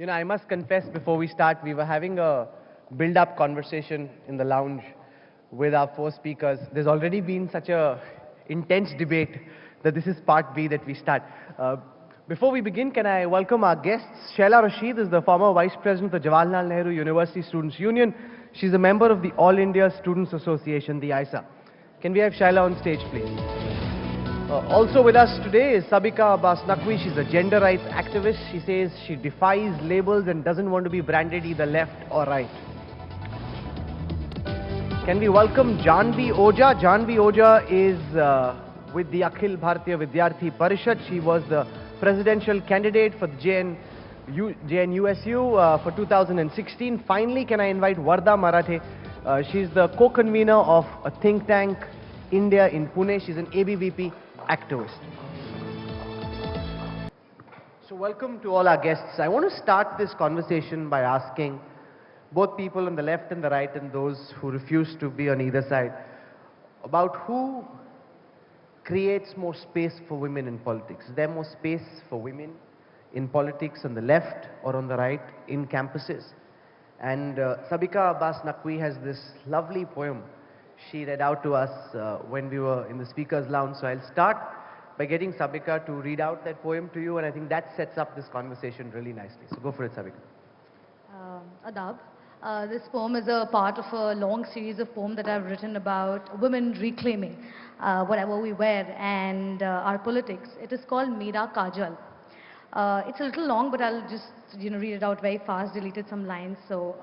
You know, I must confess before we start, we were having a build-up conversation in the lounge with our four speakers. There's already been such a intense debate that this is part B that we start. Before we begin, can I welcome our guests? Shehla Rashid is the former Vice President of the Jawaharlal Nehru University Students' Union. She's a member of the All India Students Association, the ISA. Can we have Shehla on stage, please? Also with us today is Sabika Abbas Naqvi. She's a gender rights activist. She says she defies labels and doesn't want to be branded either left or right. Can we welcome Jahnavi Ojha? Jahnavi Ojha is with the Akhil Bharatiya Vidyarthi Parishad. She was the presidential candidate for the JNUSU for 2016. Finally, can I invite Varada Marathe? She's the co-convener of a think tank, India in Pune. She's an ABVP activist. So welcome to all our guests. I want to start this conversation by asking both people on the left and the right and those who refuse to be on either side about who creates more space for women in politics. Is there more space for women in politics on the left or on the right in campuses? And Sabika Abbas Naqvi has this lovely poem she read out to us when we were in the speakers lounge. So I'll start by getting Sabika to read out that poem to you, and I think that sets up this conversation really nicely. So go for it, Sabika. Adab. This poem is a part of a long series of poems that I've written about women reclaiming whatever we wear and our politics. It is called Meera Kajal. It's a little long, but I'll just read it out very fast, deleted some lines. So,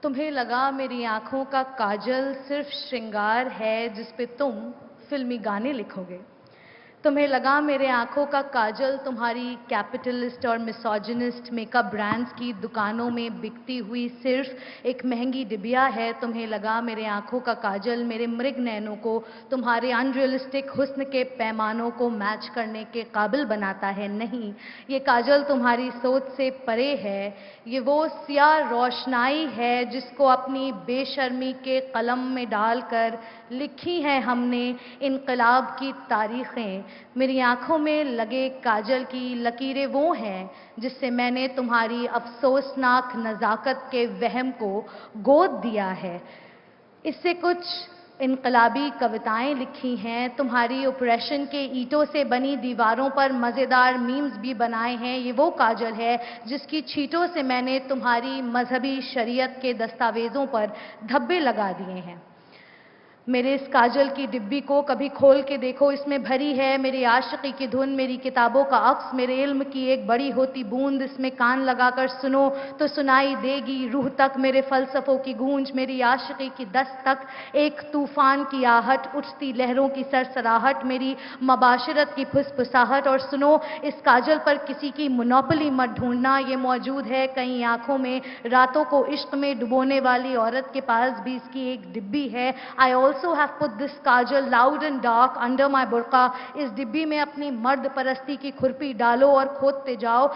तुम्हें लगा मेरी आँखों का काजल सिर्फ श्रृंगार है जिस पे तुम फिल्मी गाने लिखोगे. तुम्हें लगा मेरे आँखों का काजल तुम्हारी कैपिटलिस्ट और मिसोजिनिस्ट मेकअप ब्रांड्स की दुकानों में बिकती हुई सिर्फ एक महंगी डिबिया है. तुम्हें लगा मेरे आँखों का काजल मेरे मृग नैनों को तुम्हारे अनरियलिस्टिक हुस्न के पैमानों को मैच करने के काबिल बनाता है. नहीं, ये काजल तुम्हारी सोच से परे है. ये वो सियाह रोशनाई है जिसको अपनी बेशर्मी के कलम में डालकर लिखी हैं हमने इनकलाब की तारीखें. मेरी आंखों में लगे काजल की लकीरें वो हैं जिससे मैंने तुम्हारी अफसोसनाक नज़ाकत के वहम को गोद दिया है. इससे कुछ इनकलाबी कविताएं लिखी हैं. तुम्हारी ऑपरेशन के ईंटों से बनी दीवारों पर मज़ेदार मीम्स भी बनाए हैं. ये वो काजल है जिसकी छींटों से मैंने तुम्हारी मजहबी शरीयत के दस्तावेज़ों पर धब्बे लगा दिए हैं. मेरे इस काजल की डिब्बी को कभी खोल के देखो, इसमें भरी है मेरी आशिकी की धुन, मेरी किताबों का अक्स, मेरे इल्म की एक बड़ी होती बूंद. इसमें कान लगाकर सुनो तो सुनाई देगी रूह तक मेरे फलसफों की गूंज, मेरी आशिकी की दस्तक, एक तूफान की आहट, उठती लहरों की सरसराहट, मेरी मबाशरत की फुसफुसाहट. और सुनो, इस काजल पर किसी की मोनोपोली मत ढूंढना, ये मौजूद है कई आंखों में. रातों को इश्क में डुबोने वाली औरत के पास भी इसकी एक डिब्बी है. आई also have put this kajal loud and dark under my burqa. इस डिब्बी में अपनी मर्द परस्ती की खुरपी डालो और खोदते जाओ.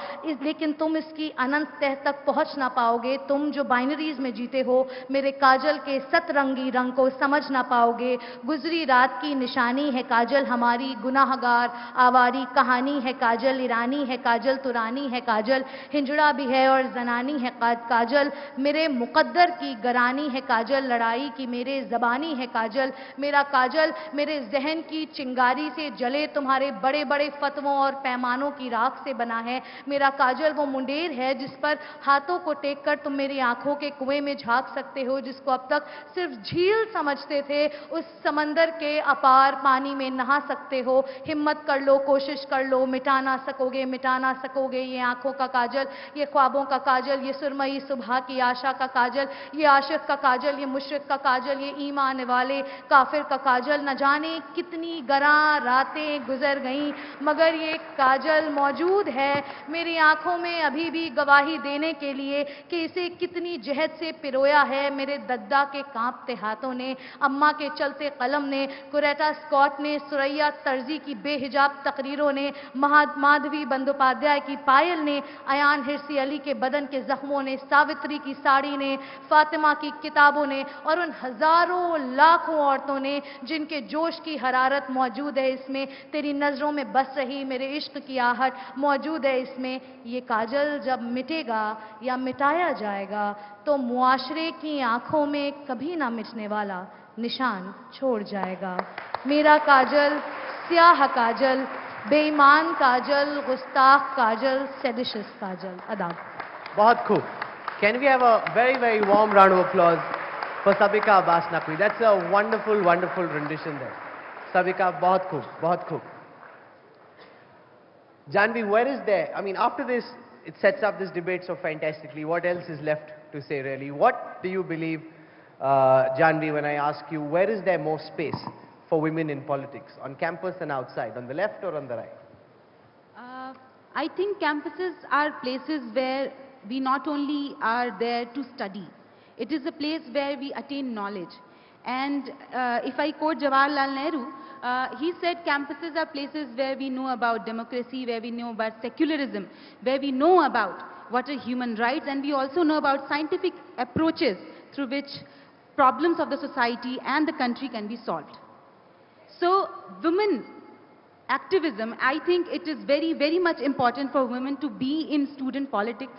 लेकिन तुम इसकी अनंत तह तक पहुंच ना पाओगे. तुम जो बाइनरीज में जीते हो मेरे काजल के सतरंगी रंग को समझ ना पाओगे. गुजरी रात की निशानी है काजल हमारी, गुनाहगार आवारी कहानी है काजल, ईरानी है काजल, तुरानी है काजल, हिंजड़ा भी है और जनानी है काजल, मेरे मुकद्दर की गरानी है काजल, लड़ाई की मेरे जबानी है काजल. मेरा काजल मेरे जहन की चिंगारी से जले तुम्हारे बड़े बड़े फतवों और पैमानों की राख से बना है. मेरा काजल वो मुंडेर है जिस पर हाथों को टेक कर तुम मेरी आंखों के कुएं में झांक सकते हो, जिसको अब तक सिर्फ झील समझते थे, उस समंदर के अपार पानी में नहा सकते हो. हिम्मत कर लो, कोशिश कर लो, मिटा ना सकोगे, मिटा ना सकोगे ये आंखों का काजल, ये ख्वाबों का काजल, ये सुरमई सुबह की आशा का काजल, ये आशिक का काजल, ये मुशरिक का काजल, ये ईमान वाले काफिर का काजल. न जाने कितनी गरा रातें गुजर गईं मगर ये काजल मौजूद है मेरी आंखों में अभी भी गवाही देने के लिए कि इसे कितनी जहद से पिरोया है मेरे दद्दा के कांपते हाथों ने, अम्मा के चलते कलम ने, कुरेटा स्कॉट ने, सुरैया तर्जी की बेहिजाब तकरीरों ने, माधवी बंदोपाध्याय की पायल ने, अयान हिरसी अली के बदन के जख्मों ने, सावित्री की साड़ी ने, फातिमा की किताबों ने और उन हजारों लाख लाखों औरतों ने जिनके जोश की हरारत मौजूद है इसमें, तेरी नजरों में बस रही मेरे इश्क की आहट मौजूद है इसमें। ये काजल जब मिटेगा या मिटाया जाएगा तो मुआशरे की आंखों में कभी ना मिटने वाला निशान छोड़ जाएगा। मेरा काजल, स्याह काजल, बेईमान काजल, गुस्ताख काजल, सेडिशियस काजल। अदाब। बहुत खूब. Can we have a very, very warm round of applause for Sabika Abbas Naqvi? That's a wonderful, wonderful rendition there. Sabika, बहुत खूब, बहुत खूब. Jahnavi, where is there? I mean, after this, it sets up this debate so fantastically. What else is left to say, really? What do you believe, Jahnavi, when I ask you, where is there more space for women in politics, on campus and outside, on the left or on the right? I think campuses are places where we not only are there to study, it is a place where we attain knowledge. And if I quote Jawaharlal Nehru, he said campuses are places where we know about democracy, where we know about secularism, where we know about what are human rights, and we also know about scientific approaches through which problems of the society and the country can be solved. So women activism, I think it is very, very much important for women to be in student politics.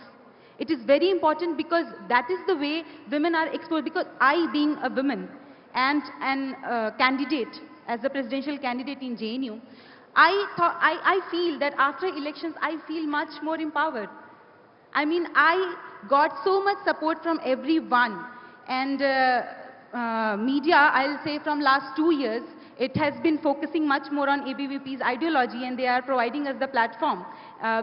It is very important because that is the way women are exposed. Because I, being a woman and an candidate, as a presidential candidate in JNU, I feel that after elections, I feel much more empowered. I mean, I got so much support from everyone. And media, I'll say from last 2 years, it has been focusing much more on ABVP's ideology, and they are providing us the platform,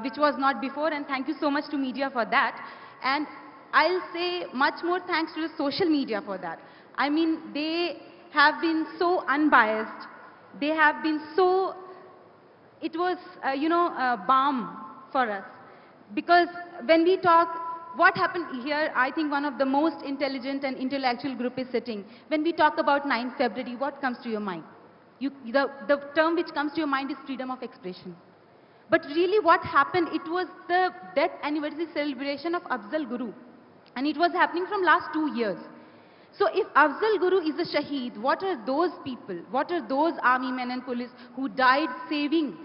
which was not before, and thank you so much to media for that. And I'll say much more thanks to the social media for that. I mean, they have been so unbiased. They have been so, it was, balm for us. Because when we talk, what happened here, I think one of the most intelligent and intellectual group is sitting. When we talk about 9th February, what comes to your mind? The term which comes to your mind is freedom of expression. But really what happened, it was the death anniversary celebration of Afzal Guru. And it was happening from last 2 years. So if Afzal Guru is a shaheed, what are those people, what are those army men and police who died saving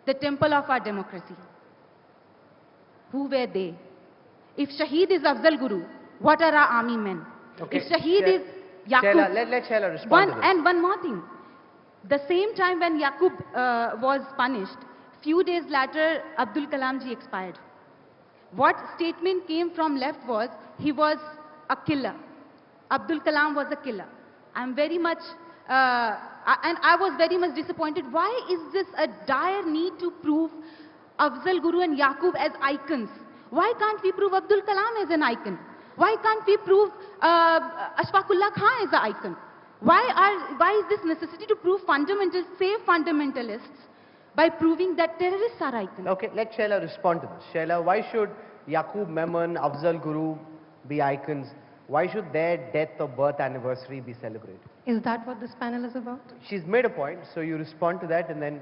the temple of our democracy? Who were they? If shaheed is Afzal Guru, what are our army men? Okay. If shaheed is Yaqub, let Shehla respond to this. And one more thing. The same time when Yaqub was punished, few days later, Abdul Kalam ji expired. What statement came from left was, he was a killer. Abdul Kalam was a killer. I'm very much, and I was very much disappointed. Why is this a dire need to prove Afzal Guru and Yaqub as icons? Why can't we prove Abdul Kalam as an icon? Why can't we prove Ashfaqullah Khan as an icon? Why is this necessity to prove fundamentals, save fundamentalists, by proving that terrorists are icons? Okay, let Shehla respond to this. Shehla, why should Yaqub Memon, Afzal Guru be icons? Why should their death or birth anniversary be celebrated? Is that what this panel is about? She's made a point, so you respond to that and then...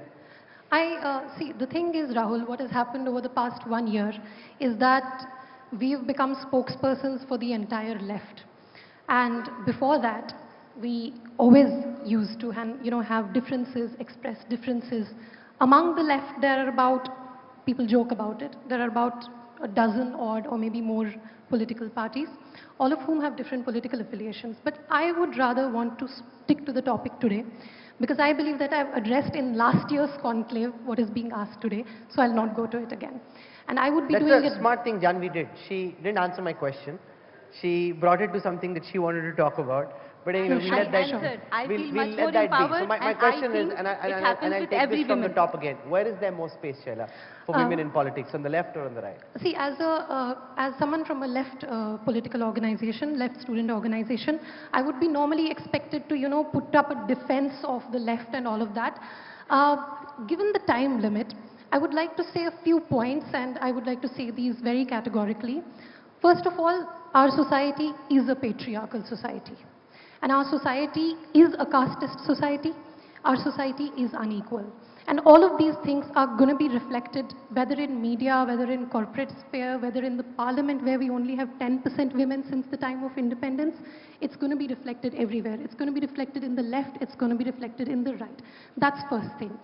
See, the thing is, Rahul, what has happened over the past 1 year is that we've become spokespersons for the entire left. And before that, we always used to have differences, express differences. Among the left, there are about, people joke about it, there are about a dozen odd or maybe more political parties, all of whom have different political affiliations. But I would rather want to stick to the topic today, because I believe that I've addressed in last year's conclave what is being asked today, so I'll not go to it again. And I would be doing it... That's a smart thing Jahnavi did. She didn't answer my question. She brought it to something that she wanted to talk about. But anyway, we'll let that answered. I feel we'll much let more that empowered, be. So my and question I is, think and it happens I'll with take every this from the woman. top again. Where is there more space, Shehla, for women in politics, on the left or on the right? See, as someone from a left political organization, left student organization, I would be normally expected to, put up a defense of the left and all of that. Given the time limit, I would like to say a few points, and I would like to say these very categorically. First of all, our society is a patriarchal society. And our society is a casteist society. Our society is unequal. And all of these things are going to be reflected, whether in media, whether in corporate sphere, whether in the parliament where we only have 10% women since the time of independence. It's going to be reflected everywhere. It's going to be reflected in the left. It's going to be reflected in the right. That's first thing.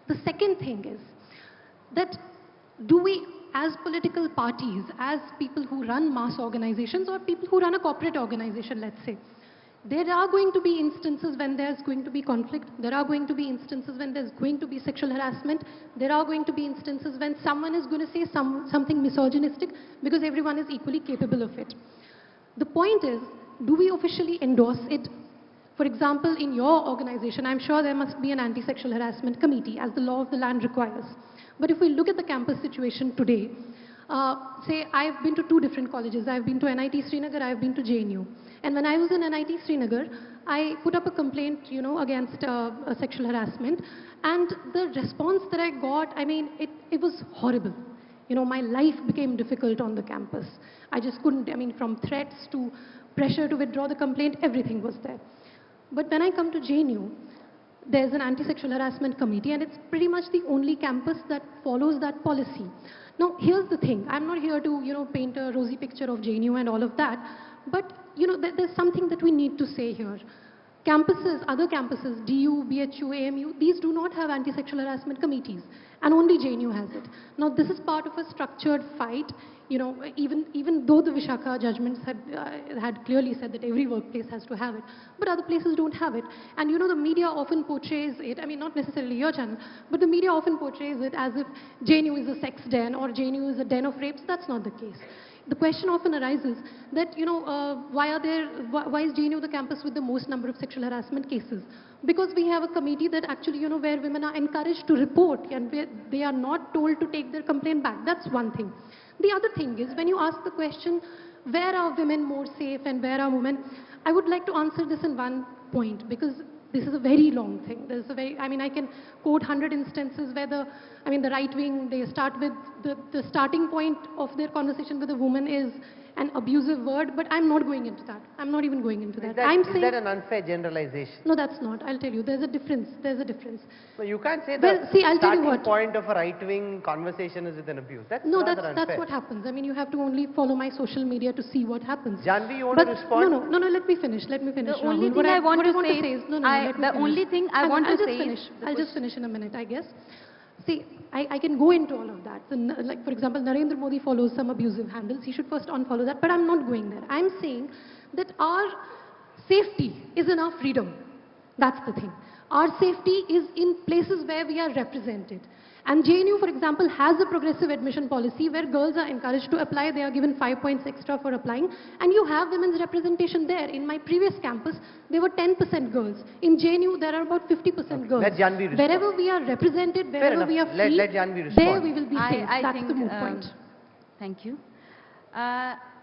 The second thing is that do we, as political parties, as people who run mass organizations or people who run a corporate organization, let's say, there are going to be instances when there's going to be conflict. There are going to be instances when there's going to be sexual harassment. There are going to be instances when someone is going to say something misogynistic, because everyone is equally capable of it. The point is, do we officially endorse it? For example, in your organization, I'm sure there must be an anti-sexual harassment committee, as the law of the land requires. But if we look at the campus situation today, say I've been to two different colleges. I've been to NIT Srinagar, I've been to JNU. And when I was in NIT Srinagar, I put up a complaint, against sexual harassment. And the response that I got, I mean, it was horrible. My life became difficult on the campus. I just couldn't, from threats to pressure to withdraw the complaint, everything was there. But when I come to JNU, there's an anti-sexual harassment committee, and it's pretty much the only campus that follows that policy. Now, here's the thing. I'm not here to, paint a rosy picture of JNU and all of that, but, there's something that we need to say here. Campuses, other campuses, DU, BHU, AMU, these do not have anti-sexual harassment committees, and only JNU has it. Now, this is part of a structured fight. Even though the Vishakha judgments had clearly said that every workplace has to have it, but other places don't have it. And the media often portrays it, not necessarily your channel, but the media often portrays it as if JNU is a sex den or JNU is a den of rapes. That's not the case. The question often arises that, why is JNU the campus with the most number of sexual harassment cases? Because we have a committee that actually, where women are encouraged to report and they are not told to take their complaint back. That's one thing. The other thing is, when you ask the question, where are women more safe and where are women, I would like to answer this in one point, because this is a very long thing. There's a very, I can quote 100 instances where the right wing, they start with the starting point of their conversation with a woman is an abusive word, but I'm not going into that. I'm not even going into that. Is that an unfair generalization? No, that's not. I'll tell you. There's a difference. There's a difference. No, you can't say well, that see, I'll tell you starting what. point of a right-wing conversation is with an abuse. That's no, rather unfair. that's what happens. You have to only follow my social media to see what happens. Jahnavi, you want to respond? No, let me finish. Let me finish. The only thing I want to say is, I'll just finish in a minute, I guess. See, I can go into all of that. So, like, for example, Narendra Modi follows some abusive handles. He should first unfollow that, but I'm not going there. I'm saying that our safety is in our freedom. That's the thing. Our safety is in places where we are represented. And JNU, for example, has a progressive admission policy where girls are encouraged to apply. They are given 5 points extra for applying. And you have women's representation there. In my previous campus, there were 10% girls. In JNU, there are about 50% girls. Let Jahnavi respond. Wherever we are represented, wherever we are free, let Jahnavi respond. there we will be safe. That's the moot point. Thank you.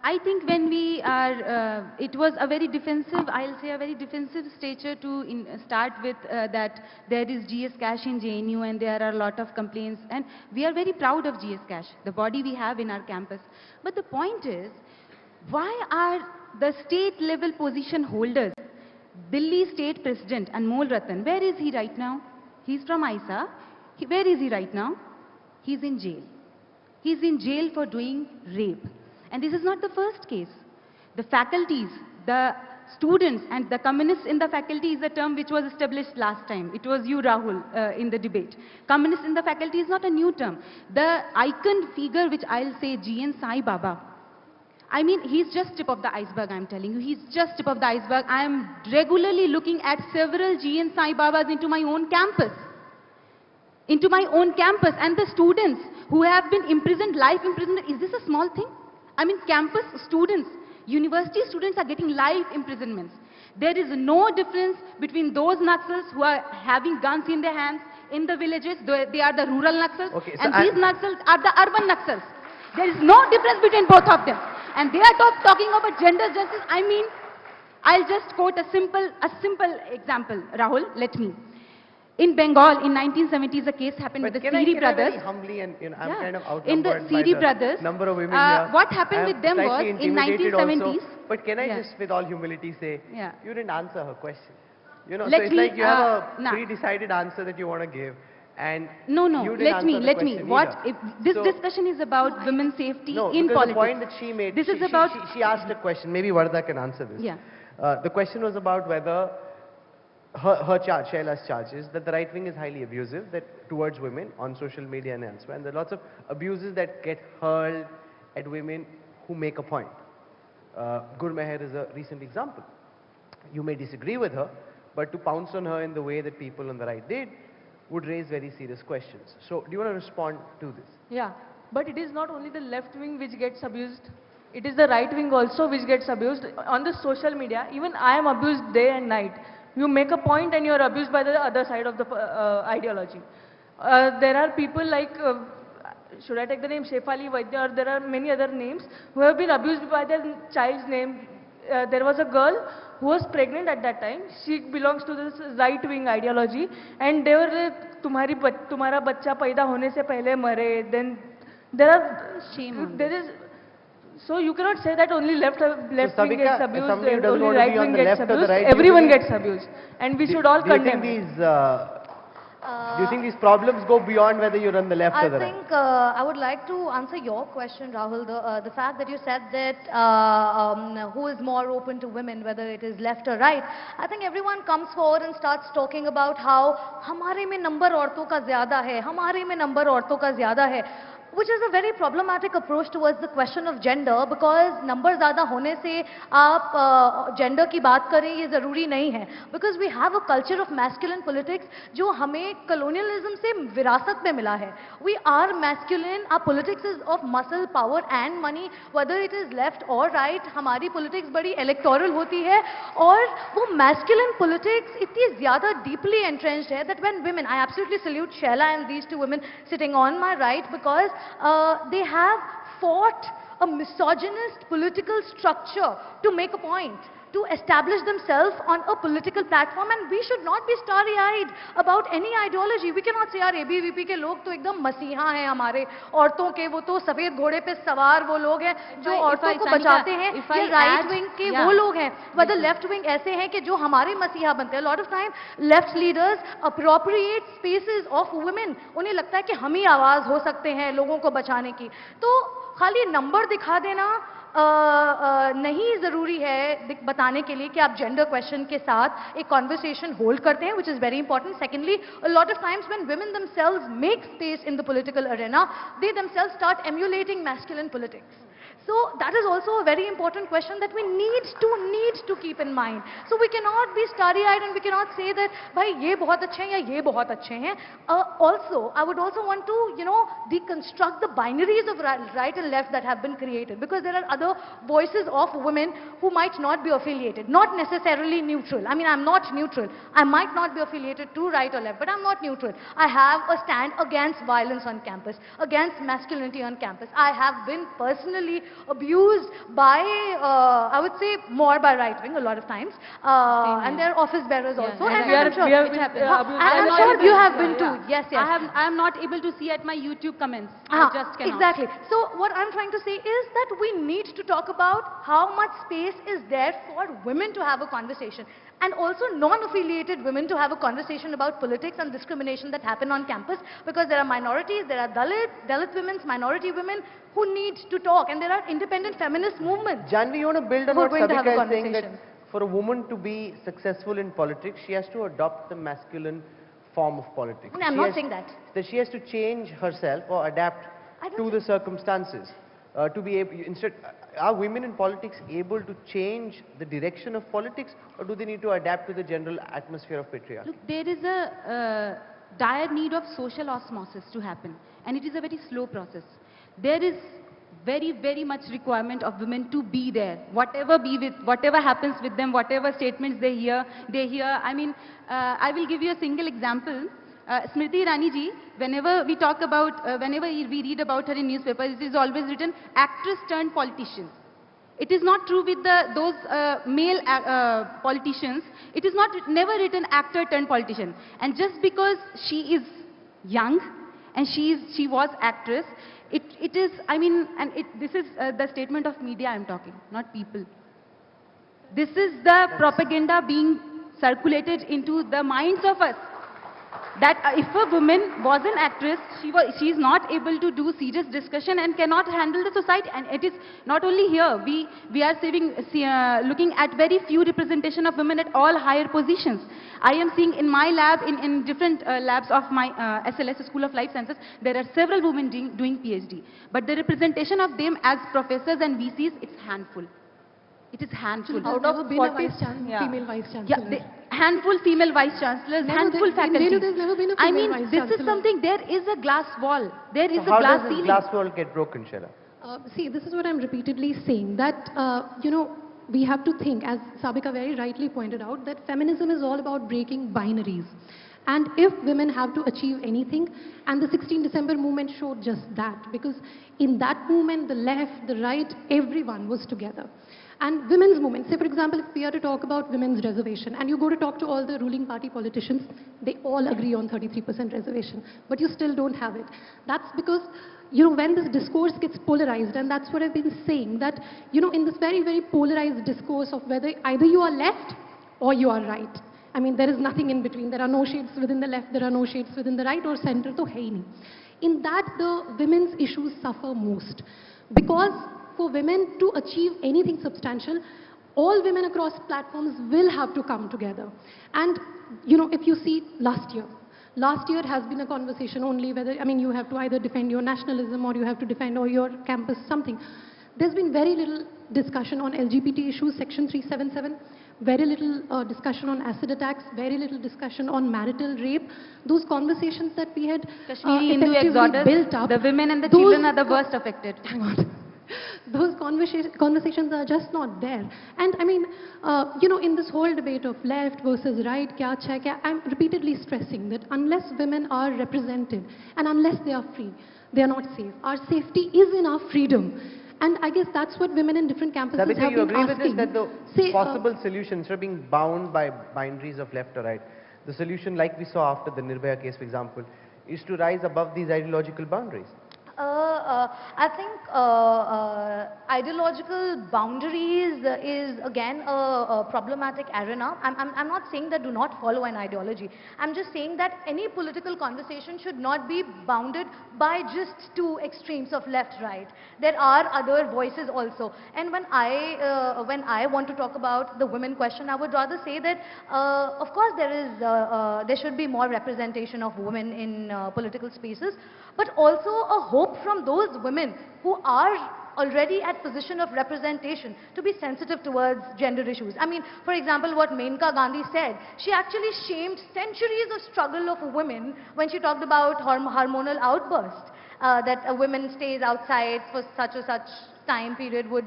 I think when we are, it was a very defensive, I'll say a very defensive stature to start with that there is GS Cash in JNU and there are a lot of complaints, and we are very proud of GS Cash, the body we have in our campus. But the point is, why are the state level position holders, Delhi State President Anmol Ratan, where is he right now? He's from ISA. Where is he right now? He's in jail. He's in jail for doing rape. And this is not the first case. The faculties, the students and the communists in the faculty is a term which was established last time. It was you, Rahul, in the debate. Communists in the faculty is not a new term. The icon figure which I'll say, GN Sai Baba, he's just tip of the iceberg, I'm telling you. He's just tip of the iceberg. I am regularly looking at several GN Sai Babas into my own campus. And the students who have been imprisoned, life imprisonment, is this a small thing? Campus students, university students are getting life imprisonments. There is no difference between those Naxals who are having guns in their hands in the villages. They are the rural Naxals, okay, so and these Naxals are the urban Naxals. There is no difference between both of them. And they are talking about gender justice. I'll just quote a simple example, Rahul, let me. In Bengal, in 1970s, a case happened with the Siri brothers. Very humbly, and I'm kind of outnumbered in the Siri brothers, number of women here. What happened with them was in 1970s. Also, but can I just, with all humility, say you didn't answer her question. So Let it's me, like you have a pre-decided answer that you want to give, And No, you didn't answer the let me. question What either. if this So- discussion is about women's safety No, in because politics? the point that she made, This she, is about. she asked a question. Maybe Varada can answer this. Yeah. The question was about whether her charge, Shehla's charge, is that the right wing is highly abusive towards women on social media and elsewhere. And there are lots of abuses that get hurled at women who make a point. Gurmeher is a recent example. You may disagree with her, but to pounce on her in the way that people on the right did would raise very serious questions. So, do you want to respond to this? Yeah, but it is not only the left wing which gets abused. It is the right wing also which gets abused. On the social media, even I am abused day and night. You make a point and you are abused by the other side of the ideology. There are people like, should I take the name Shefali Vaidya, or there are many other names who have been abused by their child's name. There was a girl who was pregnant at that time. She belongs to this right-wing ideology, and they were तुम्हारा बच्चा पैदा होने से पहले मरे. Then there are Shame on there is. So you cannot say that only left wing Sabika, gets as abused, somebody who doesn't only want to right be on wing the gets left or the abused. right, do you Everyone think- gets abused, and we should all Do you condemn. think do you think these problems go beyond whether you're on the left I or the right? think I would like to answer your question, Rahul. The fact that you said that who is more open to women, whether it is left or right. I think everyone comes forward and starts talking about how हमारे में number औरतों का ज़्यादा है, हमारे में number औरतों का ज़्यादा है. Which is a very problematic approach towards the question of gender, because number ज़्यादा होने से आप gender की बात करें ये ज़रूरी नहीं है. Because we have a culture of masculine politics जो हमें colonialism से विरासत में मिला है. We are masculine, our politics is of muscle, power and money, whether it is left or right. हमारी politics बड़ी electoral होती है, और वो masculine politics इतनी ज़्यादा deeply entrenched है that when women, I absolutely salute Shehla and these two women sitting on my right, because they have fought a misogynist political structure to make a point, to establish themselves on a political platform, and we should not be starry-eyed about any ideology. We cannot say यार ABVP के लोग तो एकदम मसीहा हैं हमारे, औरतों के वो तो सफेद घोड़े पे सवार वो लोग हैं जो औरतों को बचाते हैं, ये राइट विंग के वो लोग हैं, whether लेफ्ट विंग ऐसे हैं कि जो हमारे मसीहा बनते हैं. lot of time left leaders appropriate spaces of women. उन्हें लगता है कि हम ही आवाज हो सकते हैं लोगों को बचाने की. तो खाली नंबर दिखा देना नहीं ज़रूरी है बताने के लिए कि आप जेंडर क्वेश्चन के साथ एक कॉन्वर्सेशन होल्ड करते हैं, which is very important. Secondly, a lot of times when women themselves make space in the political arena, they themselves start emulating masculine politics. So that is also a very important question that we need to keep in mind. So we cannot be starry-eyed and we cannot say that भाई ये बहुत अच्छे हैं या ये बहुत अच्छे हैं. Also, I would also want to deconstruct the binaries of right and left that have been created, because there are other voices of women who might not be affiliated, not necessarily neutral. I mean, I'm not neutral. I might not be affiliated to right or left, but I'm not neutral. I have a stand against violence on campus, against masculinity on campus. I have been personally abused by, I would say, more by right wing a lot of times, and they're office bearers also. And I'm sure you have been too. Yes, yes. I am not able to see at my YouTube comments. I just cannot. Exactly. So what I'm trying to say is that we need to talk about how much space is there for women to have a conversation, and also non-affiliated women to have a conversation about politics and discrimination that happen on campus, because there are minorities, there are Dalit women, minority women who need to talk, and there are independent feminist movements. Jahnavi, you want to build on Who are what going to have a Sabika is saying, that conversation. for a woman to be successful in politics, she has to adopt the masculine form of politics. No, I'm not saying that. That she has to change herself or adapt to the circumstances. To be able, instead, are women in politics able to change the direction of politics, or do they need to adapt to the general atmosphere of patriarchy? Look, there is a dire need of social osmosis to happen, and it is a very slow process. There is very, very much requirement of women to be there, whatever happens with them, whatever statements they hear. I mean, I will give you a single example. Smriti Irani ji, whenever we talk about, whenever we read about her in newspapers, it is always written actress turned politician. It is not true with those male politicians. It is never written actor turned politician. And just because she is young and she was actress, it is, I mean, and this is the statement of media I'm talking, not people. This is the propaganda being circulated into the minds of us. that if a woman was an actress, she is not able to do serious discussion and cannot handle the society. And it is not only here. We are looking at very few representation of women at all higher positions. I am seeing in my lab, in different labs of my SLS, School of Life Sciences, there are several women doing PhD. But the representation of them as professors and VCs, it's handful. It is handful. Out of 40 female vice chancellors. Yeah, handful female vice chancellors, handful faculty. There's never been a I female mean, vice this chancellor. is something, there is a glass wall. There is So a how glass does this ceiling. glass wall get broken, Shehla? See, this is what I'm repeatedly saying, that, we have to think, as Sabika very rightly pointed out, that feminism is all about breaking binaries. And if women have to achieve anything, and the 16 December movement showed just that, because in that movement, the left, the right, everyone was together. And women's movement, say for example, if we are to talk about women's reservation, and you go to talk to all the ruling party politicians, they all agree on 33% reservation, but you still don't have it. That's because, when this discourse gets polarized, and that's what I've been saying, that, in this very, very polarized discourse of whether either you are left or you are right. I mean, there is nothing in between. There are no shades within the left, there are no shades within the right or center, to hai nahi. In that, the women's issues suffer most. Because for women to achieve anything substantial, all women across platforms will have to come together. And, if you see last year has been a conversation only whether, you have to either defend your nationalism or you have to defend or your campus something. There's been very little discussion on LGBT issues, Section 377, very little discussion on acid attacks, very little discussion on marital rape. Those conversations that we had Kashmiri Hindu effectively exodus, built up. the women and the children are the worst affected. Hang on. Those conversations are just not there. And in this whole debate of left versus right, kya chai kya, I'm repeatedly stressing that unless women are represented and unless they are free, they are not safe. Our safety is in our freedom. And I guess that's what women in different campuses Sabika, have you been agree with asking. this, that the possible solution, instead of being bound by binaries of left or right, the solution, like we saw after the Nirbhaya case, for example, is to rise above these ideological boundaries? I think ideological boundaries is again a problematic arena. I'm not saying that do not follow an ideology. I'm just saying that any political conversation should not be bounded by just two extremes of left-right. There are other voices also. And when I want to talk about the women question, I would rather say that of course there should be more representation of women in political spaces, but also a hope from those women who are already at position of representation to be sensitive towards gender issues. I mean, for example, what Menka Gandhi said, she actually shamed centuries of struggle of women when she talked about hormonal outburst, that a woman stays outside for such or such time period would,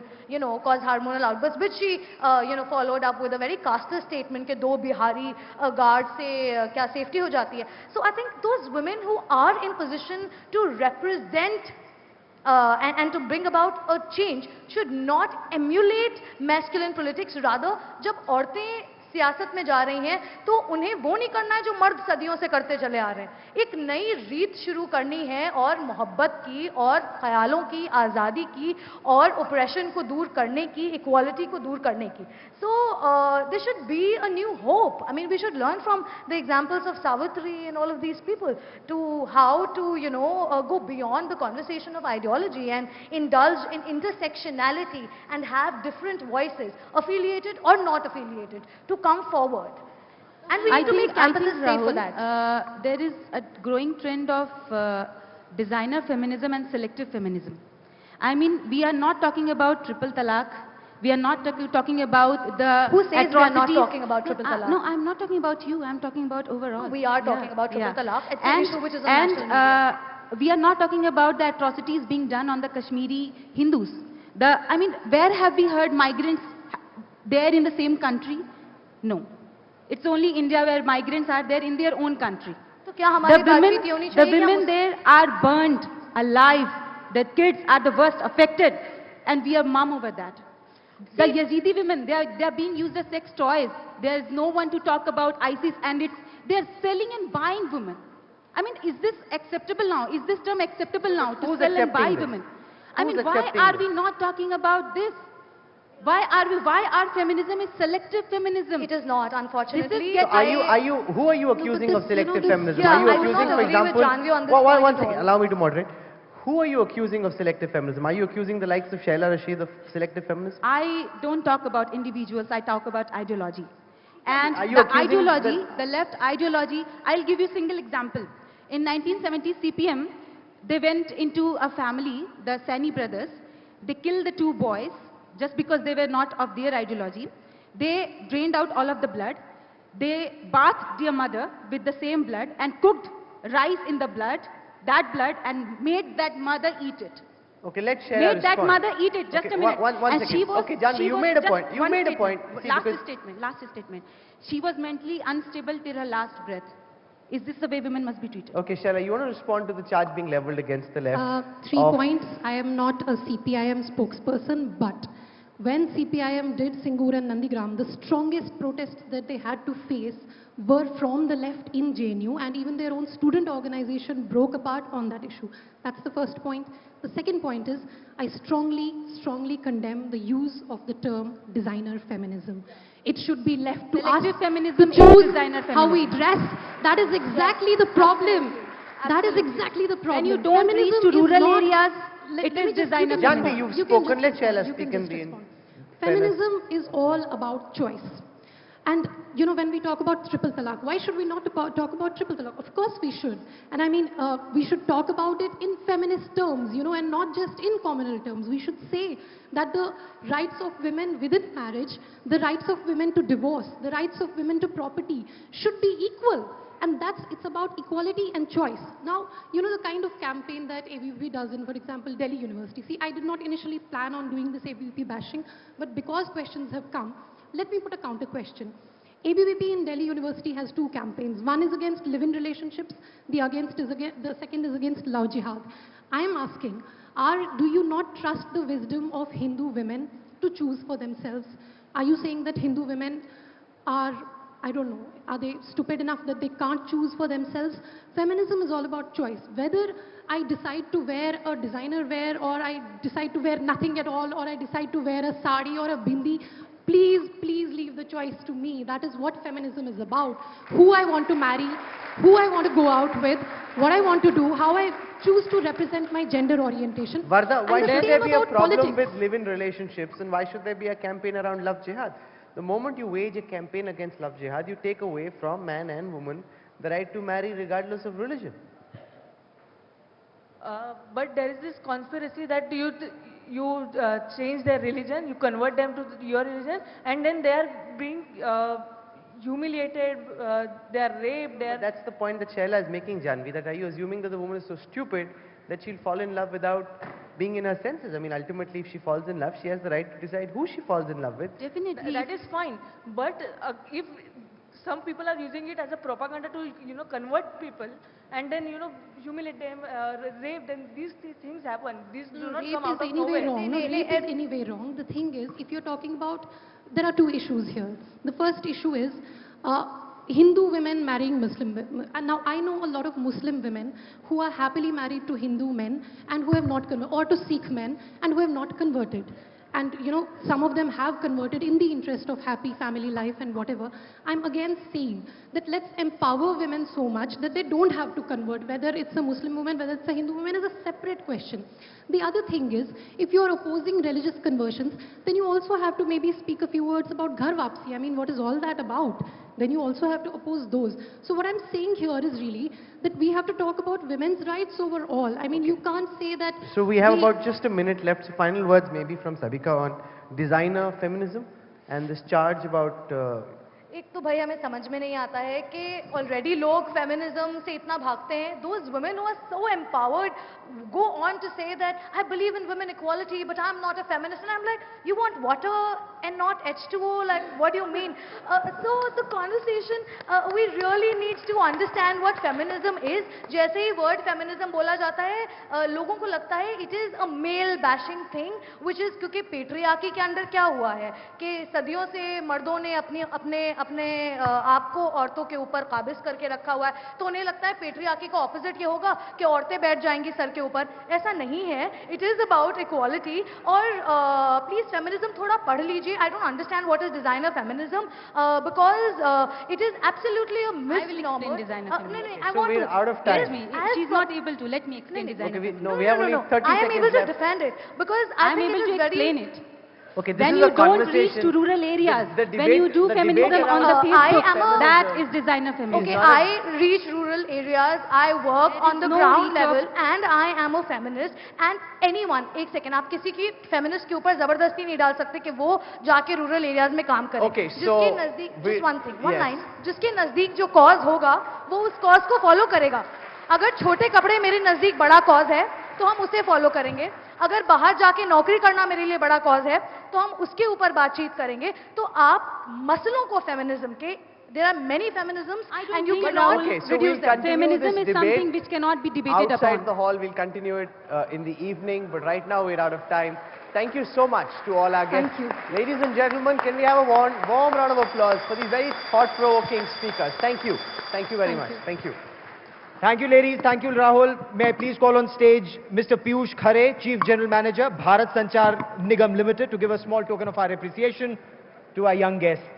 cause hormonal outbursts, which she, followed up with a very caster statement that do Bihari guard se kya safety ho jati hai. So I think those women who are in position to represent and to bring about a change should not emulate masculine politics. Rather, जब औरतें सियासत में जा रही हैं तो उन्हें वो नहीं करना है जो मर्द सदियों से करते चले आ रहे हैं। एक नई रीत शुरू करनी है और मोहब्बत की और ख्यालों की, आज़ादी की और ऑपरेशन को दूर करने की, इक्वालिटी को दूर करने की। So there should be a new hope. I mean, we should learn from the examples of Savitri and all of these people to how to, go beyond the conversation of ideology and indulge in intersectionality and have different voices, affiliated or not affiliated, to come forward. And we need to make campuses safe for that. There is a growing trend of designer feminism and selective feminism. I mean, we are not talking about triple talaq. We are not talking about the Who says atrocities. we are not talking about triple talaq? No, I'm not talking about you. I'm talking about overall. We are talking about triple talaq. It's an issue which is on and national media. we are not talking about the atrocities being done on the Kashmiri Hindus. I mean, where have we heard migrants there in the same country? No. It's only India where migrants are there in their own country. तो क्या हमारी बातचीत ये होनी The चाहिए women there are burnt alive. The kids are the worst affected. And we are mum over that. The Yazidi women, they are being used as sex toys. There is no one to talk about ISIS, and they are selling and buying women. I mean, is this acceptable now? Is this term acceptable now to sell and buy women? I mean, why are we not talking about this? Why our feminism is selective feminism? It is not, unfortunately. This is Who are you accusing of selective feminism? yeah, Are you I would accusing, not for agree with example, Jahnavi on this one point at second, all. allow me to moderate. Who are you accusing of selective feminism? Are you accusing the likes of Shehla Rashid of selective feminism? I don't talk about individuals, I talk about ideology. And Are you the accusing ideology, the left ideology, I'll give you a single example. In 1970 CPM, they went into a family, the Sani brothers. They killed the two boys just because they were not of their ideology. They drained out all of the blood. They bathed their mother with the same blood and cooked rice in the blood, that blood, and made that mother eat it. Okay, let's share Made that mother eat it. Just Okay, a minute. one And second. she was, Okay, Jahnavi, she you was made a just point. You one made a statement. point. See, Last because- statement. Last statement. She was mentally unstable till her last breath. Is this the way women must be treated? Okay, Shehla, you want to respond to the charge being leveled against the left? 3 of- points. I am not a CPIM spokesperson, but when CPIM did Singur and Nandigram, the strongest protests that they had to face were from the left in JNU, and even their own student organization broke apart on that issue. That's the first point. The second point is, I strongly condemn the use of the term designer feminism. It should be left to Selective us feminism to is choose designer how we feminism. dress. That is exactly the problem. That is exactly the problem. When you don't reach to Feminism is rural not- areas, Let it me is just- designer you can Jahnavi, feminism. you've You can spoken. just Let Shehla respond. You speak can in just the respond. fairness. Feminism is all about choice. And, you know, when we talk about triple talaq, why should we not talk about triple talaq? Of course we should. And I mean, we should talk about it in feminist terms, you know, and not just in communal terms. We should say that the rights of women within marriage, the rights of women to divorce, the rights of women to property should be equal. And it's about equality and choice. Now, you know, the kind of campaign that ABVP does in, for example, Delhi University. See, I did not initially plan on doing this ABVP bashing, but because questions have come, let me put a counter question. ABVP in Delhi University has 2 campaigns. One is against live-in relationships, the second is against love jihad. I am asking, do you not trust the wisdom of Hindu women to choose for themselves? Are you saying that Hindu women are, I don't know, are they stupid enough that they can't choose for themselves? Feminism is all about choice. Whether I decide to wear a designer wear, or I decide to wear nothing at all, or I decide to wear a sari or a bindi, please leave the choice to me. That is what feminism is about. Who I want to marry, who I want to go out with, what I want to do, how I choose to represent my gender orientation. Varda, why And the should there same be a about problem politics. with live-in relationships, and why should there be a campaign around love jihad? The moment you wage a campaign against love jihad, you take away from man and woman the right to marry regardless of religion. But there is this conspiracy that you change their religion, you convert them to your religion, and then they are being humiliated, they are raped, they But are... that's the point that Shehla is making, Jahnavi, that are you assuming that the woman is so stupid that she'll fall in love without being in her senses? I mean, ultimately, if she falls in love, she has the right to decide who she falls in love with. Definitely. That is fine. But if some people are using it as a propaganda to, you know, convert people and then, you know, humiliate them, rape them, these things happen. These do not Rape come out is of anyway nowhere. wrong. No, rape is anyway wrong. The thing is, if you're talking about, there are 2 issues here. The first issue is Hindu women marrying Muslim women. And now I know a lot of Muslim women who are happily married to Hindu men and who have not converted, or to Sikh men and who have not converted. And, you know, some of them have converted in the interest of happy family life and whatever. I'm again saying that let's empower women so much that they don't have to convert. Whether it's a Muslim woman, whether it's a Hindu woman is a separate question. The other thing is, if you're opposing religious conversions, then you also have to maybe speak a few words about Ghar Wapsi. I mean, what is all that about? Then you also have to oppose those. So what I'm saying here is really that we have to talk about women's rights overall. I mean, you can't say that... So we have about just a minute left. So final words maybe from Sabika on designer feminism and this charge about... एक तो भाई हमें समझ में नहीं आता है कि ऑलरेडी लोग फेमिनिज्म से इतना भागते हैं. Those women who are so empowered go on to say that I believe in women equality, but I'm not a feminist. And I'm like, you want water and not H2O? Like, what do you mean? So the conversation, we really need to understand what feminism is. जैसे ही word feminism बोला जाता है, लोगों को लगता है it is a male bashing thing, which is क्योंकि patriarchy के अंदर क्या हुआ है कि सदियों से मर्दों ने अपने अपने आप को औरतों के ऊपर काबिज करके रखा हुआ है, तो उन्हें लगता है पेट्रियार्की का ऑपोजिट ये होगा कि औरतें बैठ जाएंगी सर के ऊपर। ऐसा नहीं है, इट इज अबाउट इक्वालिटी। और प्लीज फेमिनिज्म थोड़ा पढ़ लीजिए। I don't understand what is designer feminism because it is absolutely a I will explain misnomer. designer No, feminism. no, I So want we're to. out of time. Let me. She's not able to. Let me explain designer Okay, feminism. no, we have only 30 I am seconds able to left. defend it because I I am think able it to is very... explain it. Okay, this When is you a don't reach conversation. to rural areas, The when you debate- do the feminism debate on the around Facebook, I am a- that is designer feminism. Okay, not a- I reach rural areas, I work There on is the no ground reach of- level and I am a feminist and anyone, एक second, आप किसी की feminist के ऊपर जबरदस्ती नहीं डाल सकते कि वो जाके rural areas में काम करे। Okay, जिसके so नजदीक, we- just one thing, one yes. line, जिसके नजदीक जो cause होगा, वो उस cause को follow करेगा। अगर छोटे कपड़े मेरे नजदीक बड़ा cause है, तो हम उसे follow करेंगे। अगर बाहर जाके नौकरी करना मेरे लिए बड़ा cause है, तो हम उसके ऊपर बातचीत करेंगे। तो आप मसलों को feminism के, there are many feminisms I don't and you think cannot Okay, so reduce we'll them. continue Feminism this is something debate which cannot be debated outside upon. the hall. We'll continue it in the evening, but right now we're out of time. Thank you so much to all our guests. Thank you. Ladies and gentlemen, can we have a warm round of applause for these very thought-provoking speakers? Thank you. Thank you very much. Thank you. Thank you, ladies. Thank you, Rahul. May I please call on stage Mr. Piyush Khare, Chief General Manager, Bharat Sanchar Nigam Limited, to give a small token of our appreciation to our young guests.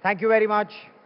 Thank you very much.